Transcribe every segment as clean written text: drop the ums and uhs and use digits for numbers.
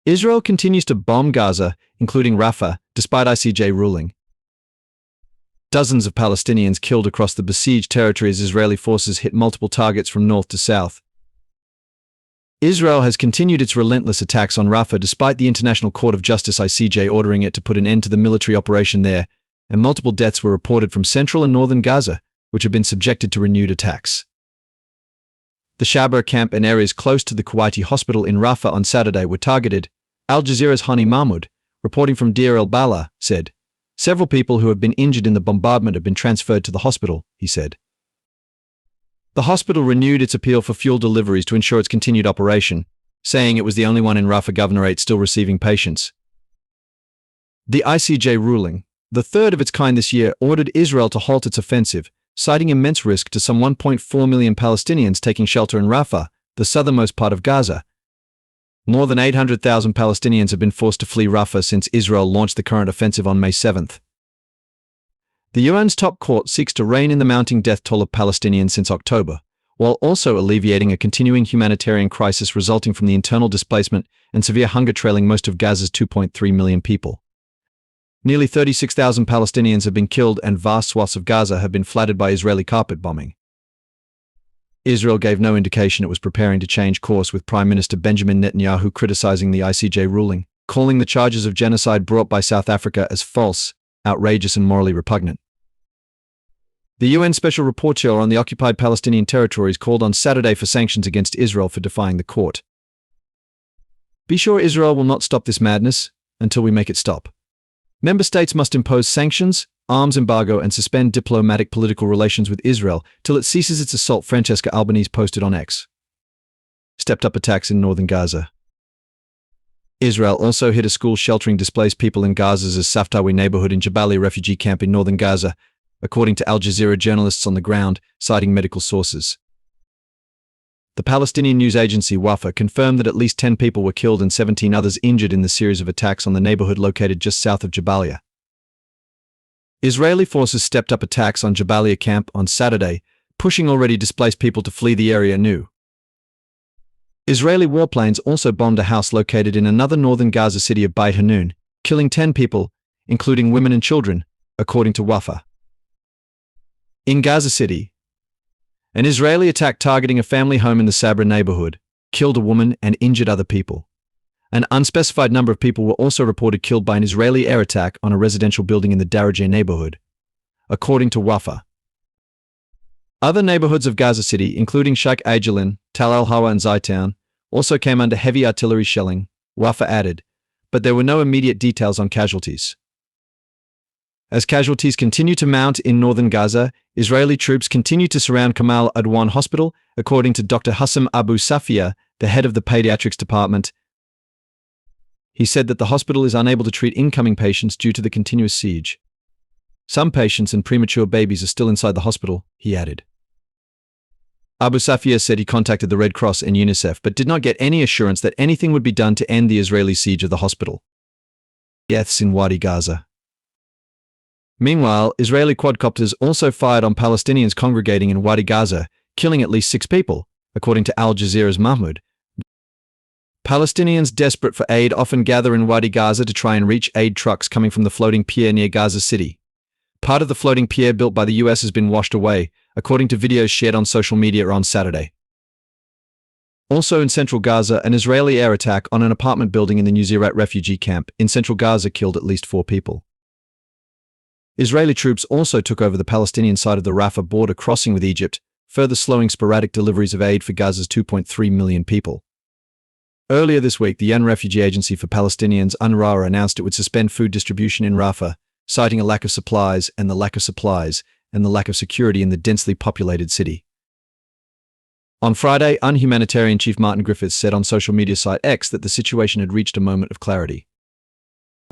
Israel continues to bomb Gaza, including Rafah, despite ICJ ruling. Dozens of Palestinians killed across the besieged territory as Israeli forces hit multiple targets from north to south. Israel has continued its relentless attacks on Rafah despite the International Court of Justice ICJ ordering it to put an end to the military operation there, and multiple deaths were reported from central and northern Gaza, which have been subjected to renewed attacks. The Shabra camp and areas close to the Kuwaiti hospital in Rafah on Saturday were targeted. Al Jazeera's Hani Mahmoud, reporting from Deir el-Balah, said, "Several people who have been injured in the bombardment have been transferred to the hospital," he said. The hospital renewed its appeal for fuel deliveries to ensure its continued operation, saying it was the only one in Rafah Governorate still receiving patients. The ICJ ruling, the third of its kind this year, ordered Israel to halt its offensive, citing immense risk to some 1.4 million Palestinians taking shelter in Rafah, the southernmost part of Gaza. More than 800,000 Palestinians have been forced to flee Rafah since Israel launched the current offensive on May 7th. The UN's top court seeks to rein in the mounting death toll of Palestinians since October, while also alleviating a continuing humanitarian crisis resulting from the internal displacement and severe hunger trailing most of Gaza's 2.3 million people. Nearly 36,000 Palestinians have been killed and vast swaths of Gaza have been flattened by Israeli carpet bombing. Israel gave no indication it was preparing to change course, with Prime Minister Benjamin Netanyahu criticizing the ICJ ruling, calling the charges of genocide brought by South Africa as false, outrageous and morally repugnant. The UN Special Rapporteur on the occupied Palestinian territories called on Saturday for sanctions against Israel for defying the court. "Be sure Israel will not stop this madness until we make it stop. Member states must impose sanctions, arms embargo and suspend diplomatic political relations with Israel till it ceases its assault," Francesca Albanese posted on X. Stepped up attacks in northern Gaza. Israel also hit a school sheltering displaced people in Gaza's Saftawi neighborhood in Jabalia refugee camp in northern Gaza, according to Al Jazeera journalists on the ground, citing medical sources. The Palestinian news agency Wafa confirmed that at least 10 people were killed and 17 others injured in the series of attacks on the neighborhood located just south of Jabalia. Israeli forces stepped up attacks on Jabalia camp on Saturday, pushing already displaced people to flee the area anew. Israeli warplanes also bombed a house located in another northern Gaza city of Beit Hanun, killing 10 people, including women and children, according to Wafa. In Gaza City, an Israeli attack targeting a family home in the Sabra neighborhood killed a woman and injured other people. An unspecified number of people were also reported killed by an Israeli air attack on a residential building in the Darajeh neighborhood, according to Wafa. Other neighborhoods of Gaza City, including Sheikh Ajalin, Tal al-Hawa and Zaytown, also came under heavy artillery shelling, Wafa added, but there were no immediate details on casualties. As casualties continue to mount in northern Gaza, Israeli troops continue to surround Kamal Adwan Hospital, according to Dr. Hussam Abu Safia, the head of the pediatrics department. He said that the hospital is unable to treat incoming patients due to the continuous siege. Some patients and premature babies are still inside the hospital, he added. Abu Safia said he contacted the Red Cross and UNICEF but did not get any assurance that anything would be done to end the Israeli siege of the hospital. Deaths in Wadi Gaza. Meanwhile, Israeli quadcopters also fired on Palestinians congregating in Wadi Gaza, killing at least 6 people, according to Al Jazeera's Mahmoud. Palestinians desperate for aid often gather in Wadi Gaza to try and reach aid trucks coming from the floating pier near Gaza City. Part of the floating pier built by the US has been washed away, according to videos shared on social media on Saturday. Also in central Gaza, an Israeli air attack on an apartment building in the Nuseirat refugee camp in central Gaza killed at least 4 people. Israeli troops also took over the Palestinian side of the Rafah border crossing with Egypt, further slowing sporadic deliveries of aid for Gaza's 2.3 million people. Earlier this week, the UN Refugee Agency for Palestinians UNRWA announced it would suspend food distribution in Rafah, citing a lack of supplies and the lack of security in the densely populated city. On Friday, UN humanitarian chief Martin Griffiths said on social media site X that the situation had reached a moment of clarity.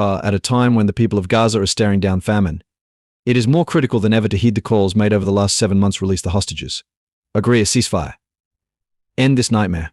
At a time when the people of Gaza are staring down famine, it is more critical than ever to heed the calls made over the last 7 months: release the hostages. Agree a ceasefire. End this nightmare.